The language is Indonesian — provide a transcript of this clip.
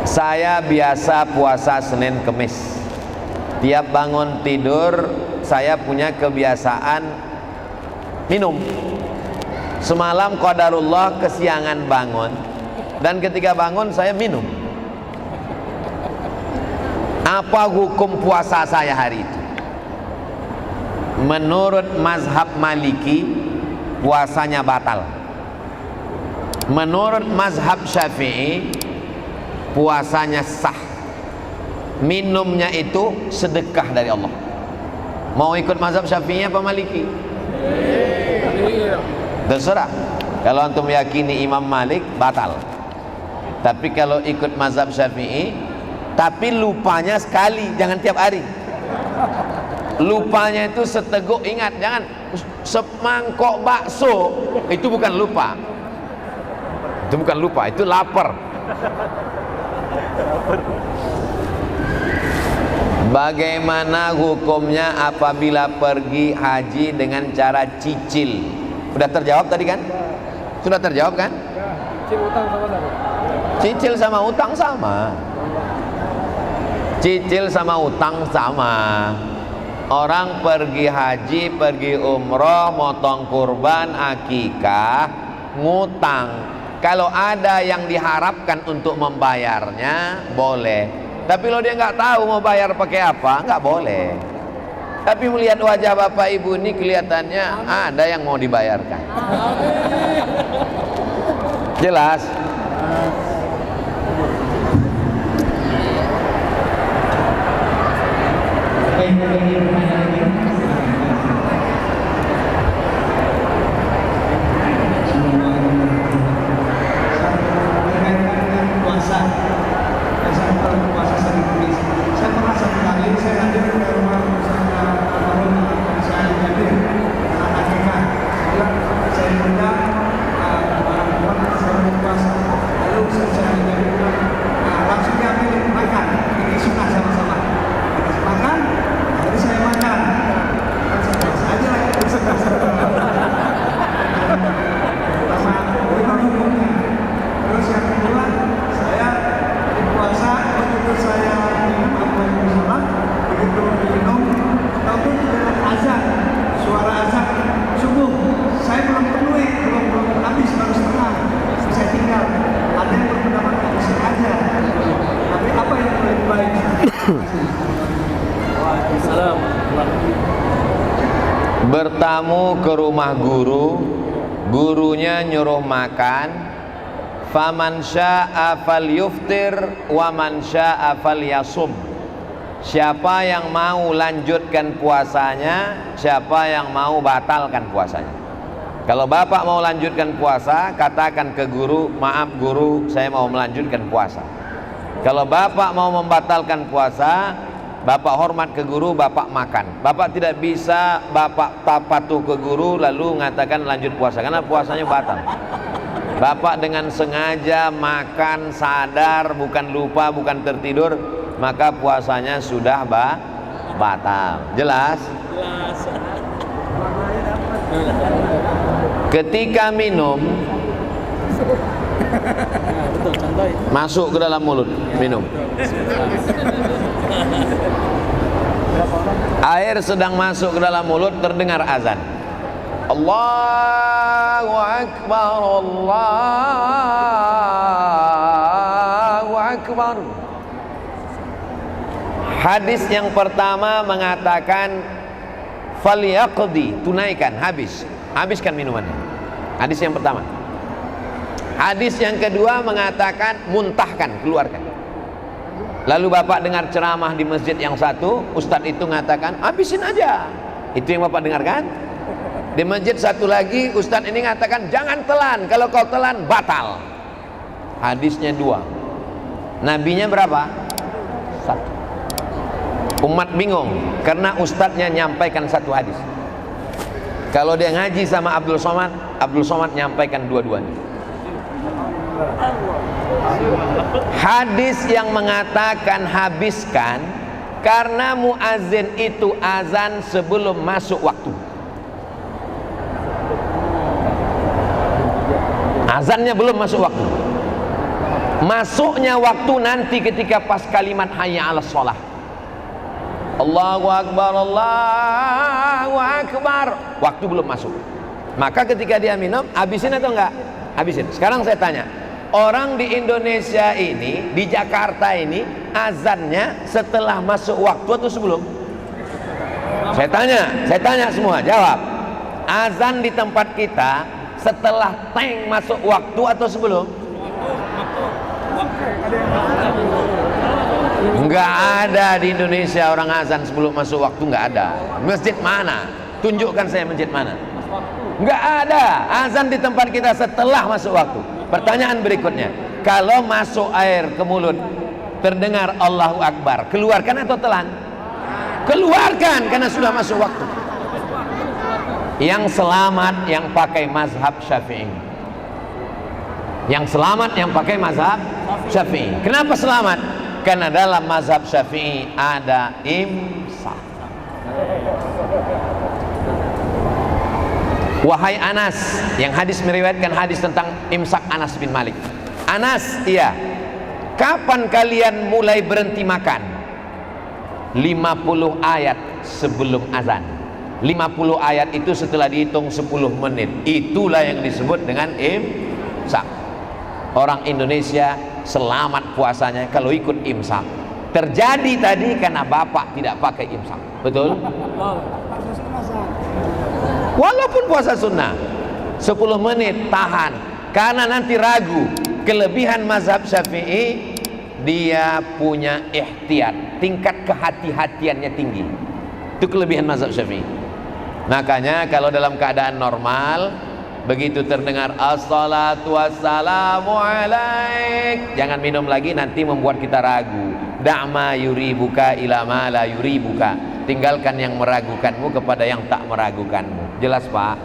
Saya biasa puasa Senin Kemis. Tiap bangun tidur saya punya kebiasaan minum. Semalam qadarullah kesiangan bangun, dan ketika bangun saya minum. Apa hukum puasa saya hari itu? Menurut mazhab Maliki puasanya batal. Menurut mazhab Syafi'i puasanya sah. Minumnya itu sedekah dari Allah. Mau ikut mazhab Syafi'i apa Maliki? Terserah. Kalau antum meyakini Imam Malik batal. Tapi kalau ikut mazhab Syafi'i, tapi lupanya sekali, jangan tiap hari. Lupanya itu seteguk, ingat, jangan semangkok bakso, itu bukan lupa. Itu bukan lupa, itu lapar. Bagaimana hukumnya apabila pergi haji dengan cara cicil? Sudah terjawab tadi kan? Sudah terjawab kan? Cicil sama utang sama. Cicil sama utang sama. Orang pergi haji, pergi umroh, motong kurban, akikah, ngutang. Kalau ada yang diharapkan untuk membayarnya, boleh. Tapi kalau dia nggak tahu mau bayar pakai apa, nggak boleh. Tapi melihat wajah bapak ibu ini kelihatannya ada yang mau dibayarkan. Jelas? Bertamu ke rumah guru, gurunya nyuruh makan. Faman syaa falyuftir wa man syaa falyasum. Siapa yang mau lanjutkan puasanya, siapa yang mau batalkan puasanya. Kalau bapak mau lanjutkan puasa, katakan ke guru, maaf guru, saya mau melanjutkan puasa. Kalau bapak mau membatalkan puasa, bapak hormat ke guru, bapak makan. Bapak tidak bisa bapak patuh ke guru lalu mengatakan lanjut puasa, karena puasanya batal. Bapak dengan sengaja makan, sadar, bukan lupa, bukan tertidur, maka puasanya sudah batal. Jelas? Jelas. Ketika minum, masuk ke dalam mulut, minum. Air sedang masuk ke dalam mulut, terdengar azan. Allahu Akbar, Allahu Akbar. Hadis yang pertama mengatakan falyaqdi, tunaikan, habiskan minumannya. Hadis yang pertama. Hadis yang kedua mengatakan muntahkan, keluarkan. Lalu bapak dengar ceramah di masjid yang satu, ustadz itu mengatakan habisin aja. Itu yang bapak dengarkan. Di masjid satu lagi, ustadz ini mengatakan jangan telan, kalau kau telan batal. Hadisnya dua. Nabinya berapa? Satu. Umat bingung karena ustadznya nyampaikan satu hadis. Kalau dia ngaji sama Abdul Somad nyampaikan dua-duanya. Hadis yang mengatakan habiskan karena muazin itu azan sebelum masuk waktu. Azannya belum masuk waktu. Masuknya waktu nanti ketika pas kalimat hayya 'alas shalah. Allahu akbar, Allahu akbar. Waktu belum masuk. Maka ketika dia minum, habisin atau enggak? Habisin. Sekarang saya tanya, orang di Indonesia ini, di Jakarta ini, azannya setelah masuk waktu atau sebelum? Saya tanya semua, jawab. Azan di tempat kita setelah teng masuk waktu atau sebelum? Enggak ada di Indonesia orang azan sebelum masuk waktu, enggak ada. Masjid mana? Tunjukkan saya masjid mana. Enggak ada. Azan di tempat kita setelah masuk waktu. Pertanyaan berikutnya, kalau masuk air ke mulut terdengar Allahu Akbar, keluarkan atau telan? Keluarkan, karena sudah masuk waktu. Yang selamat yang pakai mazhab Syafi'i. Yang selamat yang pakai mazhab Syafi'i. Kenapa selamat? Karena dalam mazhab Syafi'i ada imsak. Wahai Anas, yang hadis meriwayatkan hadis tentang imsak Anas bin Malik. Anas, iya, kapan kalian mulai berhenti makan? 50 ayat sebelum azan. 50 ayat itu setelah dihitung 10 menit. Itulah yang disebut dengan imsak. Orang Indonesia selamat puasanya kalau ikut imsak. Terjadi tadi karena bapak tidak pakai imsak. Betul? Walaupun puasa sunnah 10 menit tahan, karena nanti ragu. Kelebihan mazhab Syafi'i, dia punya ihtiyat, tingkat kehati-hatiannya tinggi. Itu kelebihan mazhab Syafi'i. Makanya kalau dalam keadaan normal, begitu terdengar assalatu wassalamu alaik, jangan minum lagi, nanti membuat kita ragu. Da'ma yuribuka ila ma la yuribuka. Tinggalkan yang meragukanmu kepada yang tak meragukanmu. Jelas Pak?